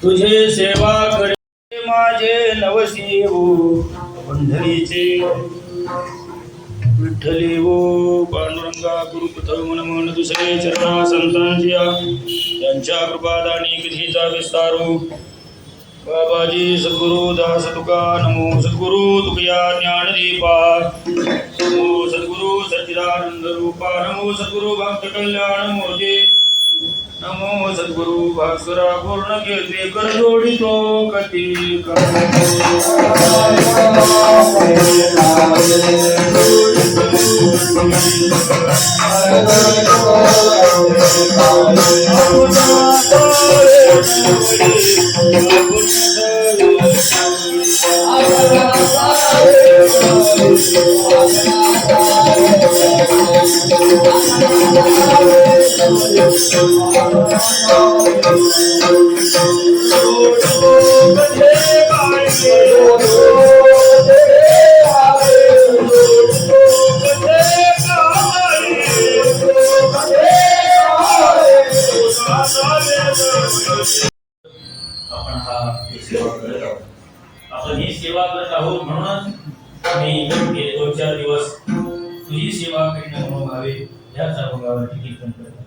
तुझे सेवा करे माझे नवशिव पंढरीचे विठ्ठली वो पांडुरंगा गुरुपथ मन दुसरे चरणा संतांच्या त्यांच्या कृपादानी विधीचा विस्तारो बाबाजी सद्गुरु दास तुका नमो सद्गुरु तुकया ज्ञानदीपा नमो सद्गुरु सच्चिदानंद रूपा नमो सद्गुरु भक्त कल्याण मूर्ती नमो सद्गुरु भास्करा पूर्ण कीर्ती कर जोडितो कती आपण ही सेवा करत आहोत म्हणूनच आम्ही गेले 2-4 दिवस तुझी सेवा करणं म्हणून भावे याचा भोगावरती कीर्तन करतो.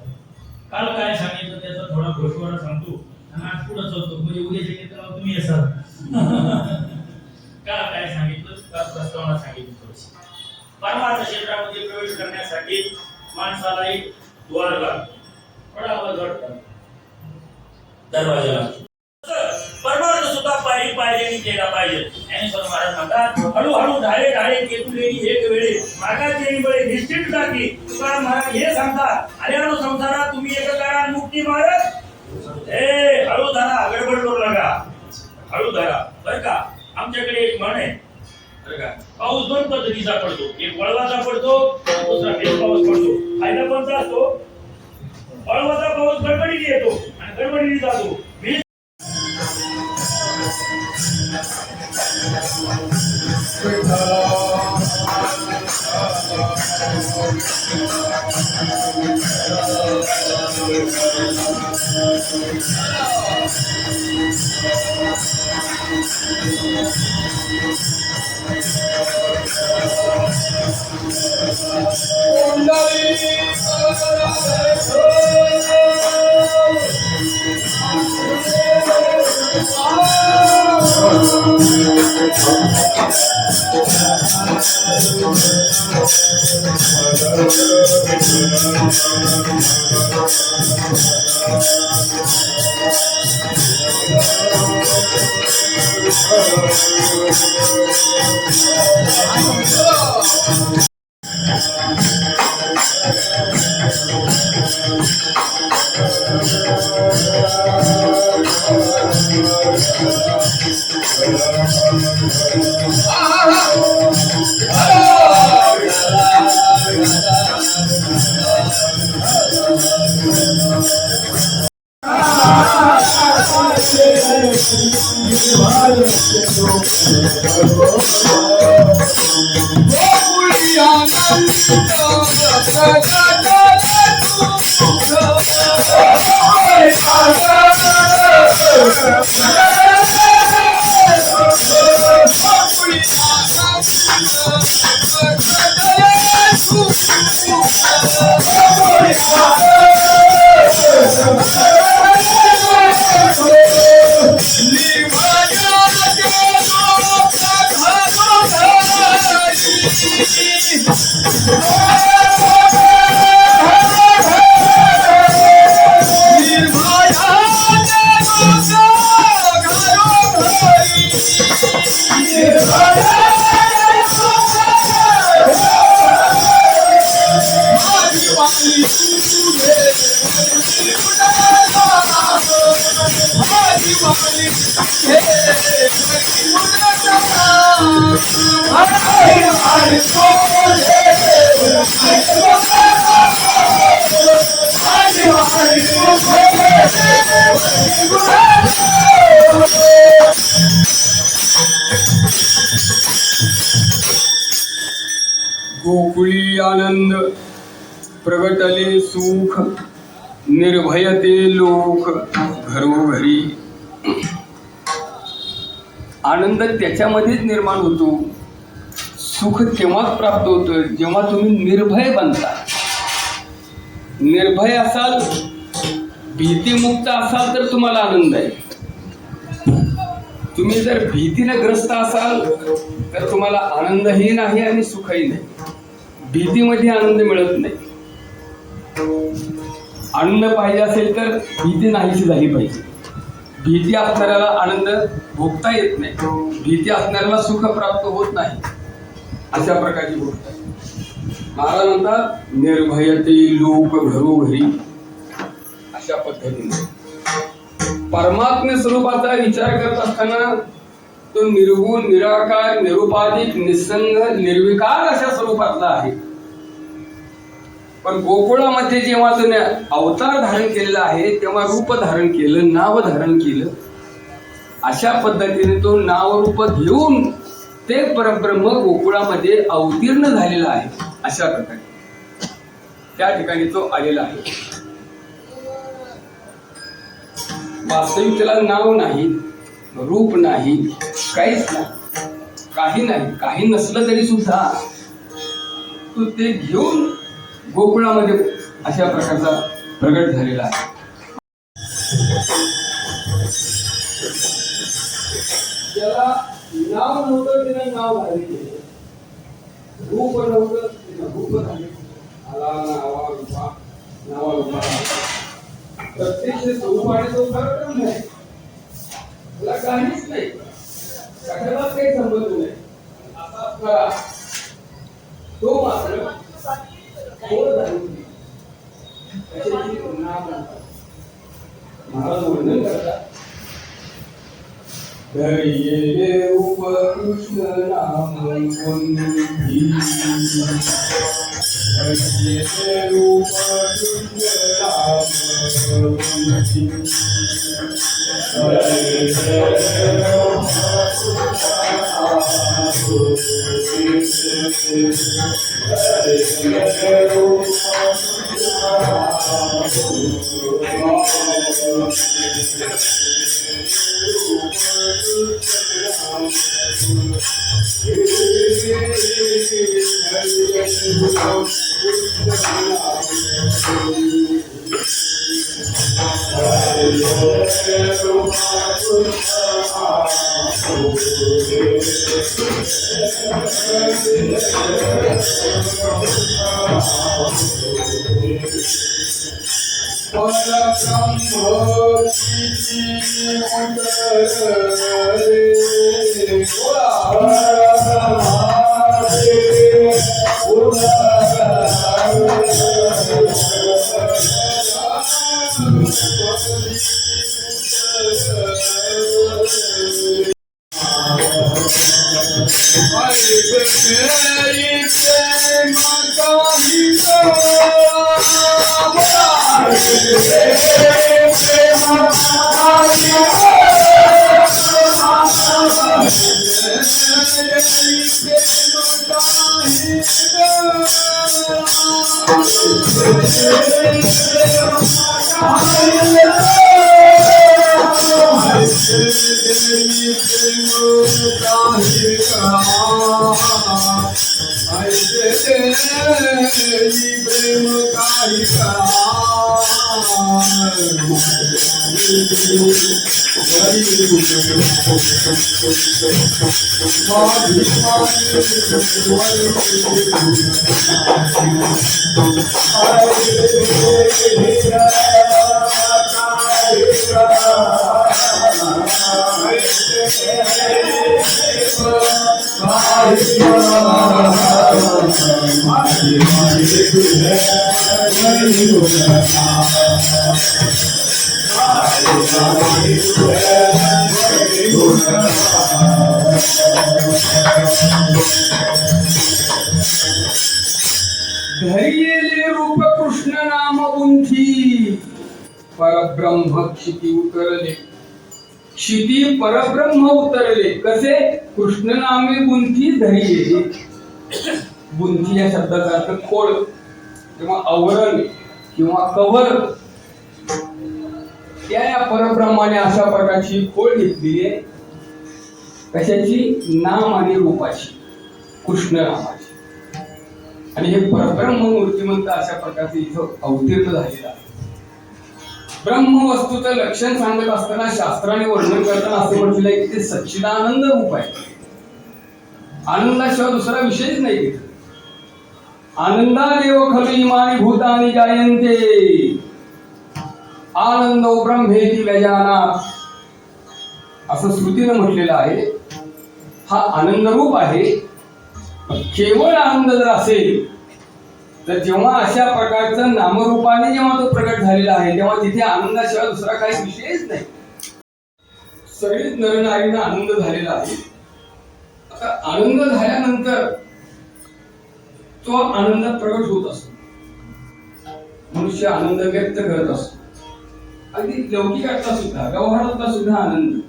काल काय सांगितलं त्याचा थोडा घोषवारा सांगतो आणि आज पुढे चालतो म्हणजे उद्याच्या कीर्तनाला तुम्ही असाल. काल काय सांगितलं काल प्रस्तावना सांगितली थोडीशी. परमार्थ क्षेत्रामध्ये प्रवेश करण्यासाठी माणसाला एक द्वार लागतं. थोडा आवाज वाटतो दरवाजाला. परमार्थ सुद्धा पायरी पायरीने केला पाहिजे. ज्ञानेश्वर महाराज म्हणतात हळूहळू ढाळे ढाळे केतुलेली एक वेळे मागाची बळे निश्चित टाकी. तुकाराम महाराज हे सांगतात आल्यानो संसारात तुम्ही एक करा मुक्ती मारत हळू धरा गडबड करू नका हळू धरा बरं का. आमच्याकडे एक म्हण आहे बरं का. पाऊस 2 पद्धतीचा पडतो. एक वळवाचा पडतो दुसरा भेद पाऊस पडतो. फायदा कोणता असतो? वळवाचा पाऊस गडबडीने येतो आणि गडबडीने जातो. Oh, गोकुळी आनंद प्रगटले सुख निर्भयते लोक घरोघरी. आनंद त्याच्यामध्येच निर्माण होतो. सुख तेव्हाच प्राप्त होतं जेव्हा तुम्ही निर्भय बनता. निर्भय असाल, भीतीमुक्त असाल तर तुम्हाला आनंद आहे. तुम्ही जर भीतीने ग्रस्त असाल तर तुम्हाला आनंदही नाही आणि सुखही नाही. भीतीमध्ये आनंद मिळत नाही. आनंद पाहिजे असेल तर भीती नाहीशी झाली पाहिजे. भीती असणाऱ्याला आनंद भोगता येत नाही. भीती असणाऱ्याला सुख प्राप्त होत नाही. अशा प्रकारची गोष्ट आहे. महाराज म्हणतात निर्भयते लोक घरोघरी. अशा पद्धतीने परमात्मे स्वरूपाचा विचार करत असताना तो निर्गुण, निराकार, निरुपाधिक, निसंग, निर्विकार अशा स्वरूपातला आहे. पण गोकुळामध्ये जेव्हा त्याने अवतार धारण केलेला आहे तेव्हा रूप धारण केलं, नाव धारण केलं. अशा पद्धतीने तो नाव रूप घेऊन ते परब्रह्म गोकुळामध्ये अवतीर्ण झालेला आहे. अशा प्रकारे त्या ठिकाणी तो आलेला आहे. वास्तविक त्याला नाव नाही, रूप नाही, काहीच नाही, काही नाही. काही नसलं तरी सुद्धा तो ते घेऊन गोकुळामध्ये अशा प्रकारचा प्रगट झालेला आहे. ज्याला नाव नव्हतं त्यानं नाव धारण केलं. रूप नव्हतं त्यानं रूप धारण केलं. आला नावा रूपा, नावा रूपा. प्रत्यक्ष स्वरूपाने तो फरक नाही. त्याला काहीच नाही, कशालाच काही संबंध नाही. असा करा तो मात्र महाराज वर्णन करतात. धैर्य रूप कृष्ण नाम कोणती. धैर्य रूप कृष्ण नाम कोणती. धैर्यले रूप कृष्ण नाम उंथी परब्रह्म क्षिती उतरले. क्षिती परब्रह्म उतरले कसे? कृष्ण नामे गुंथी धैर्य. गुंथी या शब्दाचा अर्थ खोड किंवा आवरण किंवा कव्हर. त्या परब्रह्माने अशा प्रकारची खोड घेतली आहे. कशाची? नाम आणि रूपाची, कृष्ण नामाची. आणि हे परब्रह्म मूर्तिमंत अशा प्रकारचे इथं अवतीर्ण झालेलं आहे. ब्रह्म वस्तूचं लक्षण सांगत असताना शास्त्राने वर्णन करताना असे म्हटलेलं आहे की ते सच्चिदानंद रूप आहे. आनंदाशिवाय दुसरा विषयच नाही. आनंदादेव खलु इमानी भूतानि जायन्ते आनंदो ब्रह्मेति व्यजानात् असं श्रुतीनं म्हटलेलं आहे. हा आनंद रूप आहे. केवळ आनंद जर असेल तर जेव्हा अशा प्रकारचं नामरूपाने जेव्हा तो प्रकट झालेला आहे तेव्हा तिथे आनंदाशिवाय दुसरा काही विषयच नाही. सगळीच नरनारींना आनंद झालेला आहे. आता आनंद झाल्यानंतर तो आनंद प्रकट होत असतो. मनुष्य आनंद व्यक्त करत असतो. अगदी लौकिकातला सुद्धा, व्यवहारातला सुद्धा आनंद.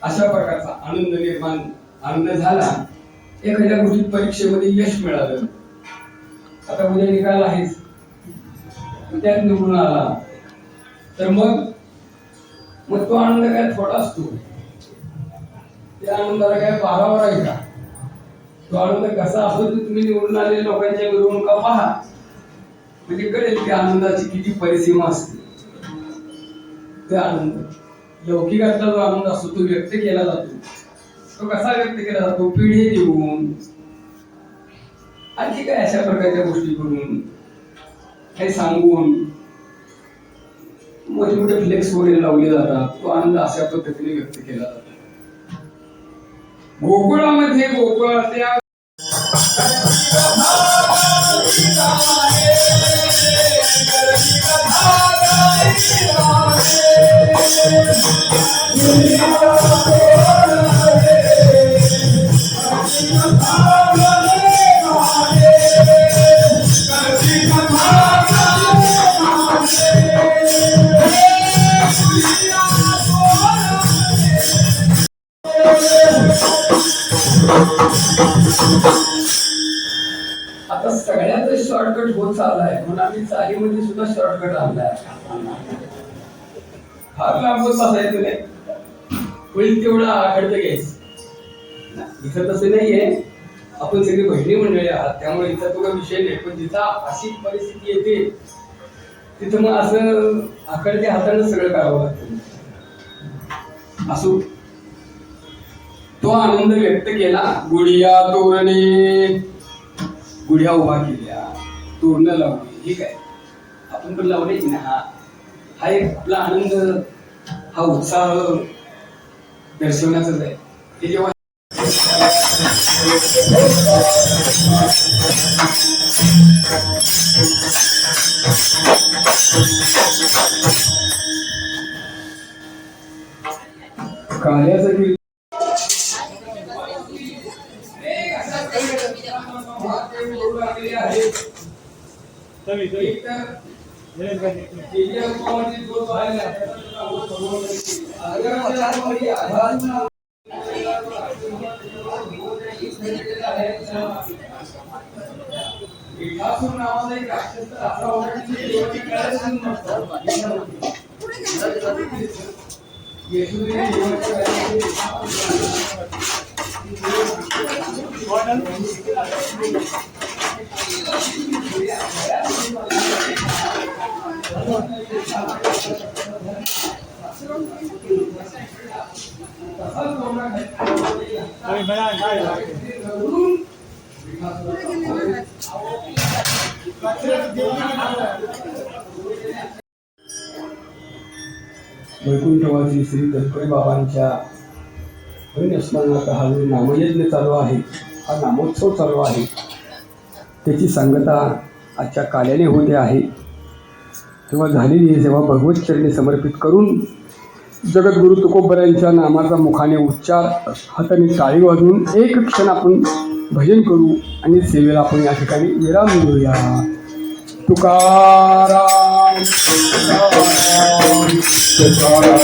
अशा प्रकारचा आनंद निर्माण आनंद झाला. एखाद्या गोष्टीत परीक्षेमध्ये यश मिळालं, आता उद्या निकाल आहेच, त्यात निवडून आला तर मग तो आनंद काय थोडा असतो. त्या आनंदाला काय पाहावा आहे का? तो आनंद कसा असतो ते तुम्ही निवडून आलेल्या लोकांच्या मिरवणुका पहा, म्हणजे कळेल की आनंदाची किती परिसीमा असते. ते आनंद लौकिकातला जो आनंद असतो तो व्यक्त केला जातो. तो कसा व्यक्त केला जातो? पिढी देऊन, आणखी काय अशा प्रकारच्या गोष्टी करून, काही सांगून, मोठे मोठे फ्लेक्स वगैरे लावले जातात. तो आनंद अशा पद्धतीने व्यक्त केला जातो. गोकुळामध्ये गोकुळाच्या आता सगळ्यात शॉर्टकट होत चाललाय म्हणून आम्ही चालीमध्ये सुद्धा शॉर्टकट आणलाय. फार लांबच बसायचं नाही, होईल तेवढं आखडतं घ्यायचं. इथं तसं नाहीये. आपण सगळी बहिणी मंडळी आहात त्यामुळे इथं तो विषय नाही. पण जिथं अशी परिस्थिती येते तिथं मग असं आखडत्या हाताने सगळं करावं लागतं. असो, तो आनंद व्यक्त केला. गुढिया तोरणे, गुढ्या उभा केल्या, तोरणं लावली. ठीक आहे, आपण पण लावले ना. हा एक आपला आनंद, हा उत्साह दर्शवण्याचाच आहे. ते जेव्हा कार्यासाठी वैकुंठवासी श्री गणपती बाबांच्या हरिस्मरणाचा हा जो नामयज्ञ चालू आहे, हा नामोत्सव चालू आहे, त्याची सांगता आजच्या काल्याने होते आहे. तेव्हा झालेली ही सेवा भगवत चरणी समर्पित करून जगद्गुरु तुकोबरायांच्या नामाचा मुखाने उच्चार, हाताने टाळी वाजवून एक क्षण आपण भजन करू आणि सेवेला आपण या ठिकाणी विराम देऊया. तुकाराम तुकाराम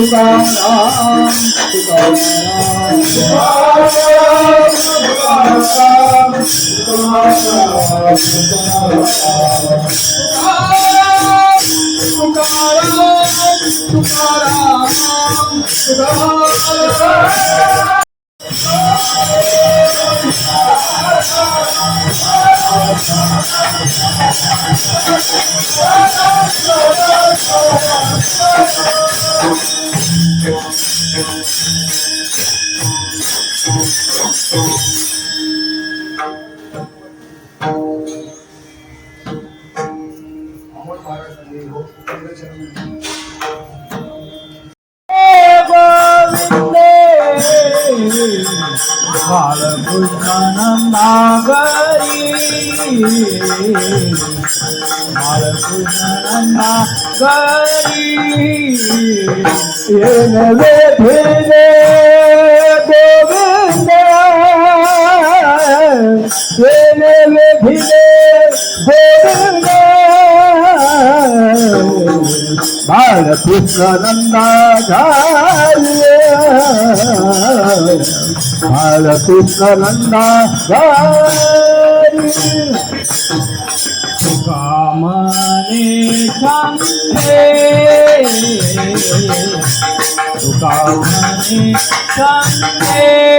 तुकाराम बालकृष्णनंदा बालकृष्णनंदा तुकामने सांगे तुकामने सांगे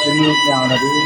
श्री ज्ञानदेव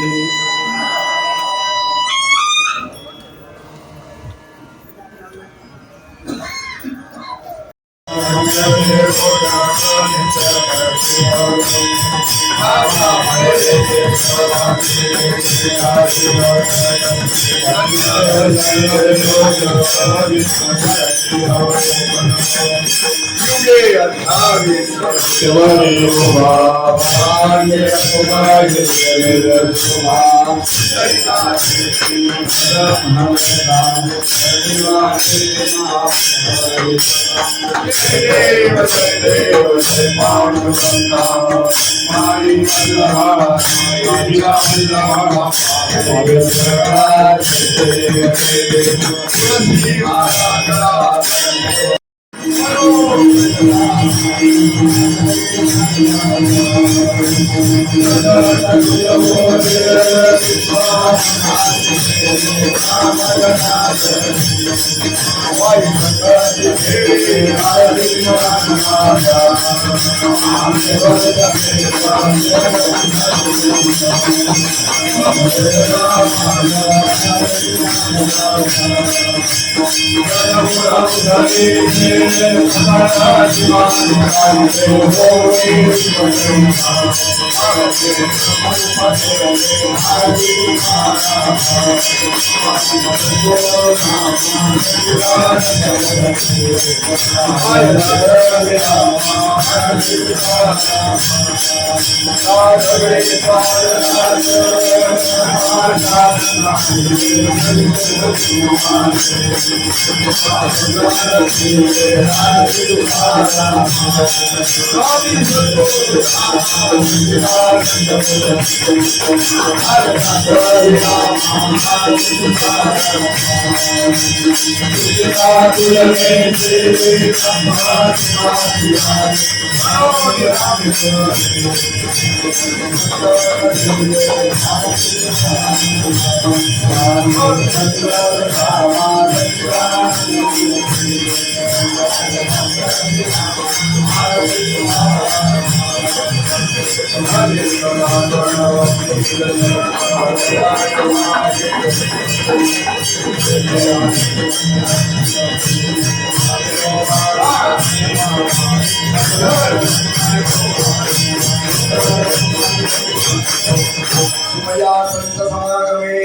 मया संत समागमे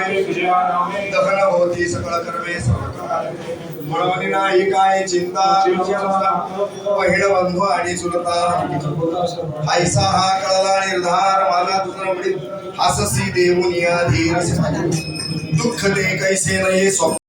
नित्यनामे दहन होती सकळ कर्मे म्हणून नाही काय चिंता बहीण बंधू आणि चुलता आईसा हा कळला निर्धार माझा तुझा हाससी देऊन या धीर दुःख ते कैसे नाही स्वप्न